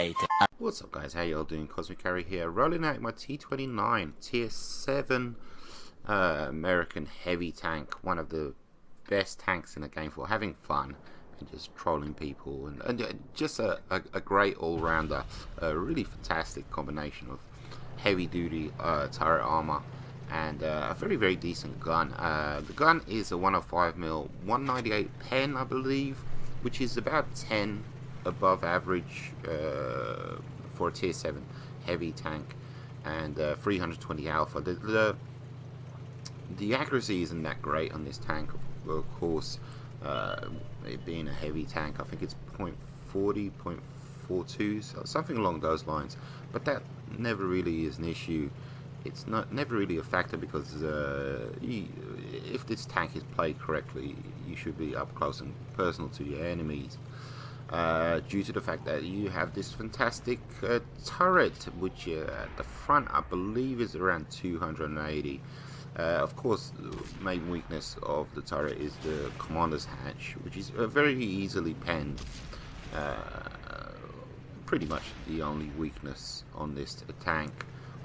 later. What's up guys, how y'all doing? Cosmic Carry here, rolling out my T-29 Tier 7 American heavy tank, one of the best tanks in the game for having fun and just trolling people, and just a great all-rounder, a really fantastic combination of heavy duty turret armor and a very decent gun. The gun is a 105mm 198 pen, I believe, which is about 10 above average for a tier 7 heavy tank, and 320 alpha. The accuracy isn't that great on this tank, of course, it being a heavy tank. I think it's 0.40, 0.42, so something along those lines, but that never really is an issue. It's never really a factor, because if this tank is played correctly, you should be up close and personal to your enemies, due to the fact that you have this fantastic turret, which at the front I believe is around 280. Of course, the main weakness of the turret is the commander's hatch, which is very easily penned. Pretty much the only weakness on this tank.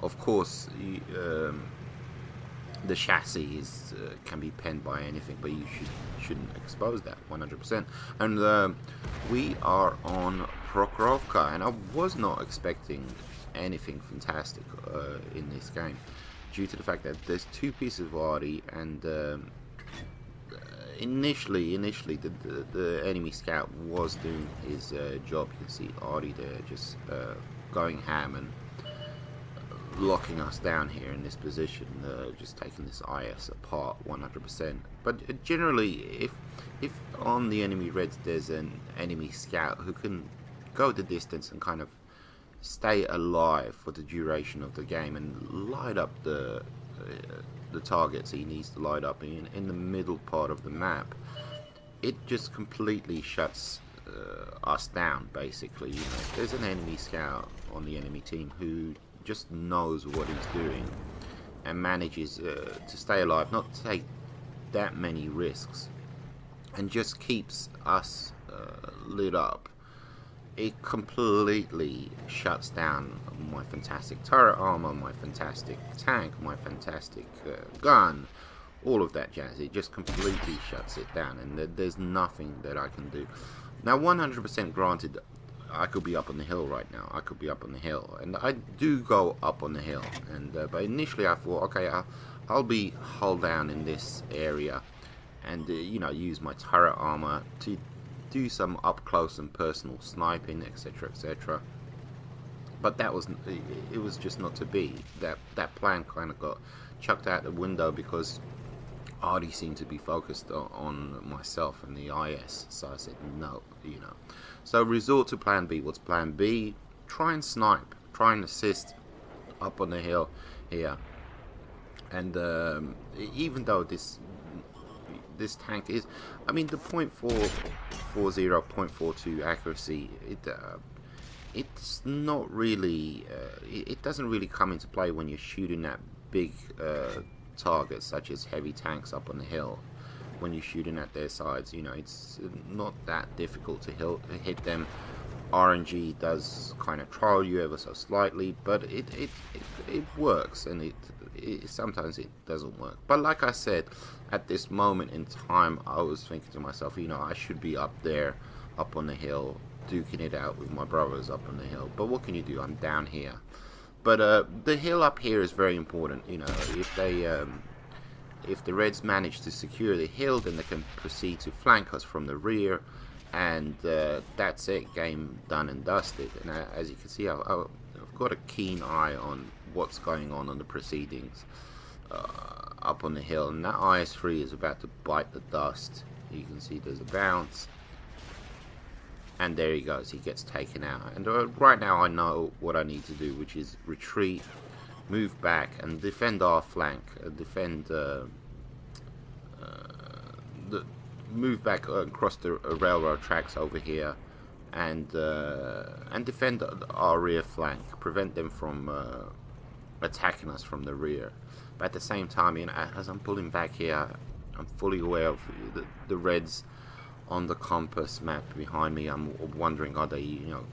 Of course, the chassis is, can be penned by anything, but you shouldn't expose that 100%. And we are on Prokhorovka, and I was not expecting anything fantastic in this game, due to the fact that there's two pieces of arty, and initially the enemy scout was doing his job. You can see arty there just going ham and locking us down here in this position, just taking this IS apart 100%. But generally, if on the enemy reds there's an enemy scout who can go the distance and kind of stay alive for the duration of the game and light up the targets he needs to light up in the middle part of the map, it just completely shuts us down, basically. You know, if there's an enemy scout on the enemy team who just knows what he's doing and manages to stay alive, not take that many risks, and just keeps us lit up, it completely shuts down my fantastic turret armor, my fantastic tank, my fantastic gun, all of that jazz. It just completely shuts it down, and there's nothing that I can do. Now, 100% granted, I could be up on the hill right now. I could be up on the hill, and I do go up on the hill. And but initially I thought, okay, I'll be hull down in this area, and you know, use my turret armor to do some up close and personal sniping, etc., etc. But that was, it was just not to be. That plan kind of got chucked out the window, because arty seemed to be focused on myself and the IS. So I said no, you know. So resort to plan B. What's plan B? Try and snipe, try and assist up on the hill here. And even though this tank is, I mean, the 0.440, 0.42 accuracy, it's not really, it doesn't really come into play when you're shooting at big targets such as heavy tanks up on the hill. When you're shooting at their sides, you know, it's not that difficult to hit them. RNG does kind of trial you ever so slightly, but it works, and it sometimes it doesn't work. But like I said, at this moment in time, I was thinking to myself, you know, I should be up there, up on the hill, duking it out with my brothers up on the hill. But what can you do? I'm down here. But the hill up here is very important. You know, if the Reds manage to secure the hill, then they can proceed to flank us from the rear, and that's it, game done and dusted. And as you can see, I've got a keen eye on what's going on the proceedings up on the hill, and that IS-3 is about to bite the dust. You can see there's a bounce, and there he goes, he gets taken out. And right now I know what I need to do, which is retreat, move back, and defend our flank, move back across the railroad tracks over here, and defend our rear flank, prevent them from attacking us from the rear. But at the same time, you know, as I'm pulling back here, I'm fully aware of the Reds on the compass map behind me. I'm wondering, are they, you know,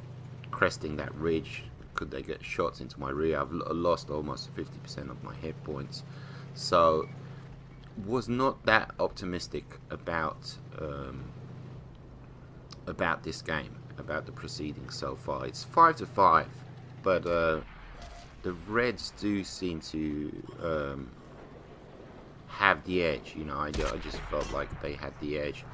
cresting that ridge. Could they get shots into my rear? I've lost almost 50% of my hit points, so was not that optimistic about this game, about the proceedings so far. It's 5-5, but the Reds do seem to have the edge. You know, I just felt like they had the edge,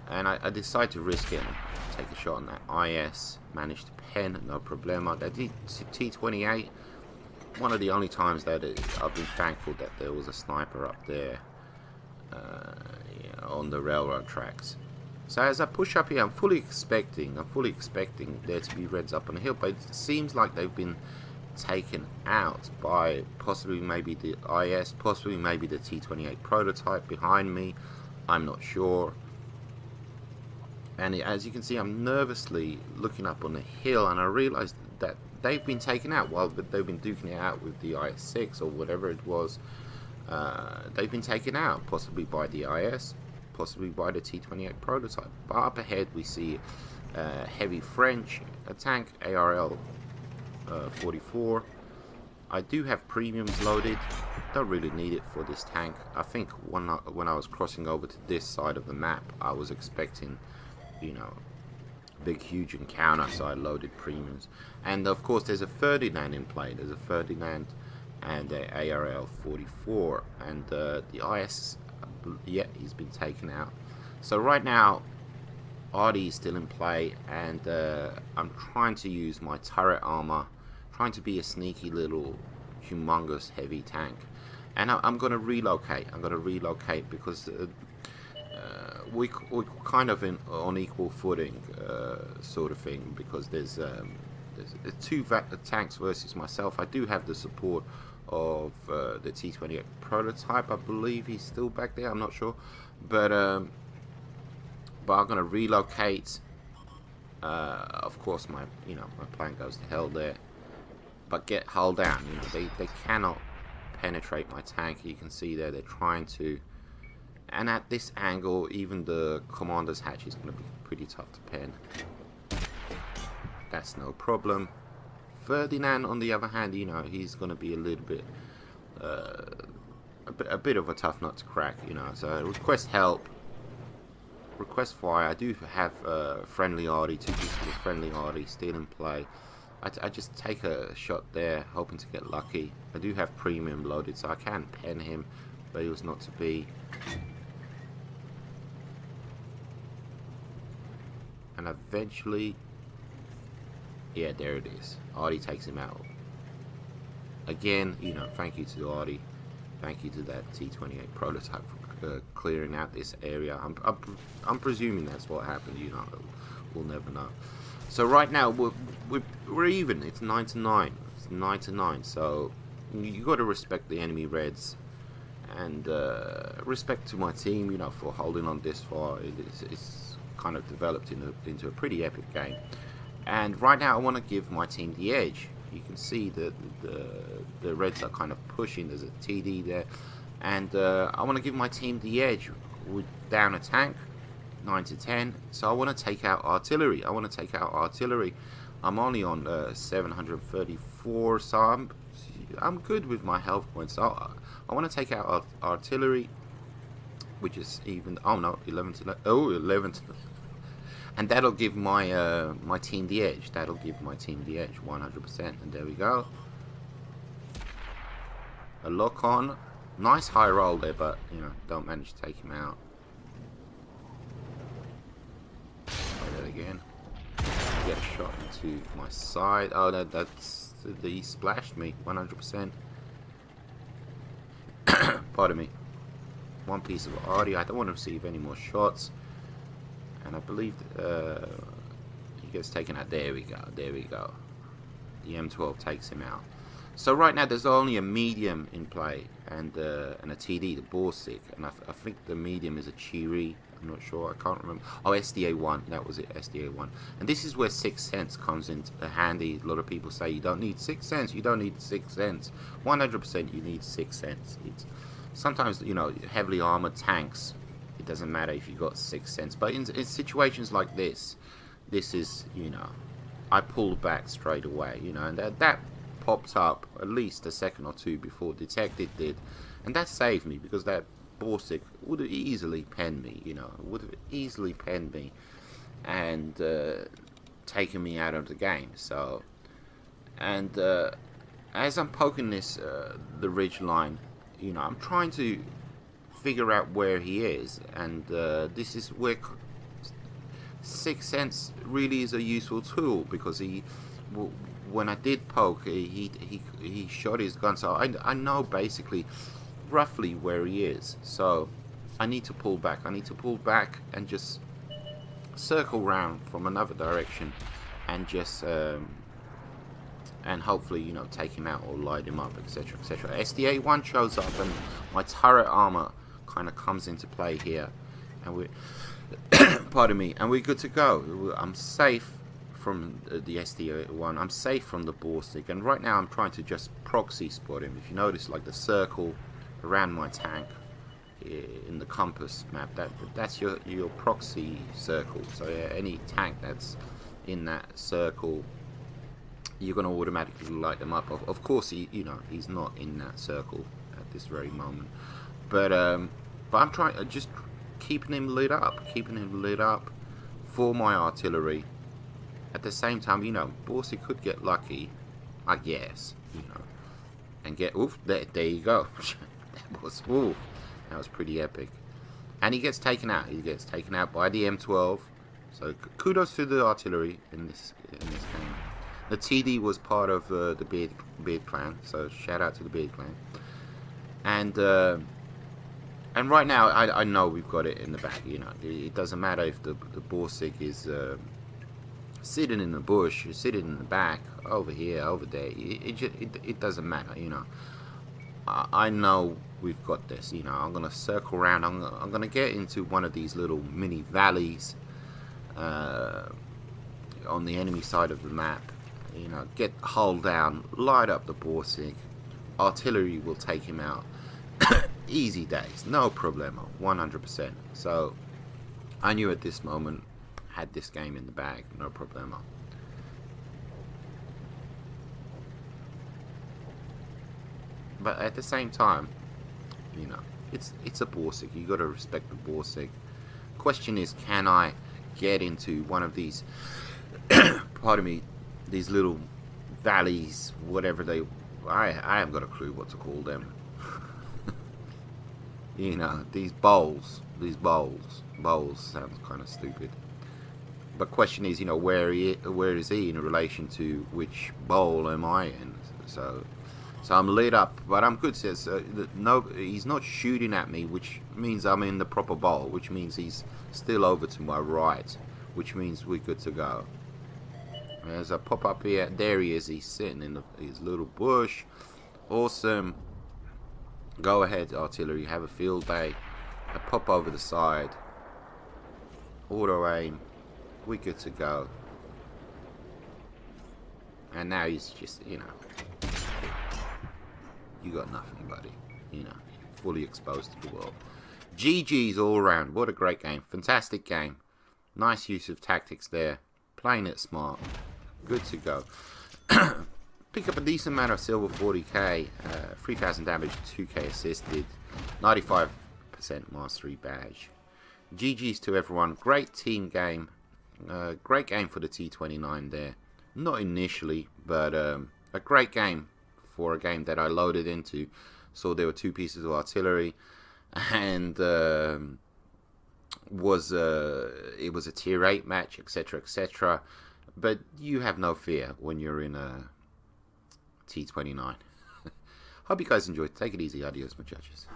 and I decided to risk it and take a shot on that IS. Managed to pen, no problema. That T-28, one of the only times that I've been thankful that there was a sniper up there on the railroad tracks. So as I push up here, I'm fully expecting there to be Reds up on the hill, but it seems like they've been taken out by possibly maybe the IS, possibly maybe the T-28 prototype behind me. I'm not sure. And as you can see, I'm nervously looking up on the hill, and I realized that they've been taken out while they've been duking it out with the IS-6 or whatever it was. They've been taken out, possibly by the IS, possibly by the T-28 prototype. But up ahead we see heavy French, a tank, ARL 44. I do have premiums loaded, don't really need it for this tank. I think when I was crossing over to this side of the map, I was expecting, you know, big huge encounter, so I loaded premiums. And of course there's a 39 in play. There's a 39 and a ARL 44, and the IS, yeah, he's been taken out. So right now Artie is still in play, and I'm trying to use my turret armor, trying to be a sneaky little humongous heavy tank. And I'm going to relocate. I'm going to relocate because we're kind of on equal footing, sort of thing, because there's two tanks versus myself. I do have the support of the T-28 prototype. I believe he's still back there. I'm not sure, but I'm gonna relocate. Of course, my plan goes to hell there, but get hull down. You know, they cannot penetrate my tank. You can see there they're trying to. And at this angle, even the commander's hatch is going to be pretty tough to pen. That's no problem. Ferdinand, on the other hand, you know, he's going to be a little bit, a bit of a tough nut to crack, you know. So request help, request fire. I do have friendly Artie, 2 pieces of friendly Artie still in play. I just take a shot there, hoping to get lucky. I do have premium loaded, so I can pen him, but he was not to be. And eventually, yeah, there it is. Artie takes him out. Again, you know, thank you to Artie. Thank you to that T-28 prototype for clearing out this area. I'm presuming that's what happened. You know, we'll never know. So right now we're even. It's 9-9. It's 9-9. So you got to respect the enemy Reds, and respect to my team. You know, for holding on this far. It's kind of developed into a pretty epic game. And right now I want to give my team the edge. You can see that the Reds are kind of pushing. There's a TD there, and I want to give my team the edge with down a tank, 9-10. So I want to take out artillery. I'm only on 734, so I'm good with my health points. So I want to take out artillery, which is even. Oh no, 11 to 11 to. And that'll give my my team the edge. That'll give my team the edge, 100%. And there we go. A lock on, nice high roll there, but you know, don't manage to take him out. Try that again. Get a shot into my side. Oh, he splashed me, 100%. Pardon me. One piece of Artie. I don't want to receive any more shots. And I believe he gets taken out. There we go. There we go. The M12 takes him out. So right now there's only a medium in play and a TD, the Borsig, and I think the medium is a Chiri. I'm not sure. I can't remember. Oh, SDA1. That was it. SDA1. And this is where 6th Sense comes in handy. A lot of people say you don't need 6th Sense. You don't need 6th Sense. 100% you need 6th Sense. It's sometimes, you know, heavily armored tanks. It doesn't matter if you got 6th Sense, but in situations like this is, you know, I pulled back straight away, you know, and that popped up at least a second or two before detected did, and that saved me because that Borsig would have easily penned me, you know, would have easily penned me and taken me out of the game. So, and as I'm poking this the ridge line, you know, I'm trying to figure out where he is, and this is where Sixth Sense really is a useful tool, because when I did poke, he shot his gun, so I know basically roughly where he is. So I need to pull back. I need to pull back and just circle round from another direction, and just and hopefully, you know, take him out or light him up, etc., etc. SDA-1 shows up, and my turret armor kind of comes into play here, and we pardon me, and we're good to go. I'm safe from the SDA-1. I'm safe from the Borsig, and right now I'm trying to just proxy spot him. If you notice, like the circle around my tank in the compass map, that's your proxy circle. So any tank that's in that circle, you're going to automatically light them up. Of course, you know, he's not in that circle at this very moment, but I'm trying, just keeping him lit up for my artillery. At the same time, you know, Borsig could get lucky, I guess, you know, and get, oof, there you go. That was pretty epic. And he gets taken out. He gets taken out by the M12. So kudos to the artillery in this game. The TD was part of the Beard clan, so shout out to the Beard clan. And right now, I know we've got it in the back. You know, it doesn't matter if the Borsig is sitting in the bush, sitting in the back, over here, over there. It doesn't matter. You know, I know we've got this. You know, I'm gonna circle around. I'm gonna get into one of these little mini valleys on the enemy side of the map. You know, get hull down, light up the Borsig. Artillery will take him out. Easy days, no problemo, 100%. So I knew at this moment, had this game in the bag, no problemo. But at the same time, you know, it's a Borsig. You got to respect the Borsig. Question is, can I get into one of these? Pardon me, these little valleys, whatever they. I haven't got a clue what to call them. You know, these bowls sounds kind of stupid. But question is, you know, where is he in relation to which bowl am I in? So I'm lit up, but I'm good. Says no, he's not shooting at me, which means I'm in the proper bowl, which means he's still over to my right, which means we're good to go. As I pop up here, there he is. He's sitting in his little bush. Awesome. Go ahead, artillery, have a field day. I pop over the side. Auto aim. We're good to go. And now he's just, you know, you got nothing, buddy. You know, fully exposed to the world. GG's all around. What a great game. Fantastic game. Nice use of tactics there. Playing it smart. Good to go. Pick up a decent amount of silver, 40k, 3000 damage, 2k assisted, 95% mastery badge. GG's to everyone. Great team game. Great game for the T-29 there. Not initially, but a great game for a game that I loaded into. So there were two pieces of artillery, and it was a tier 8 match, etc., etc. But you have no fear when you're in a T-29. Hope you guys enjoyed. Take it easy. Adios, muchachos.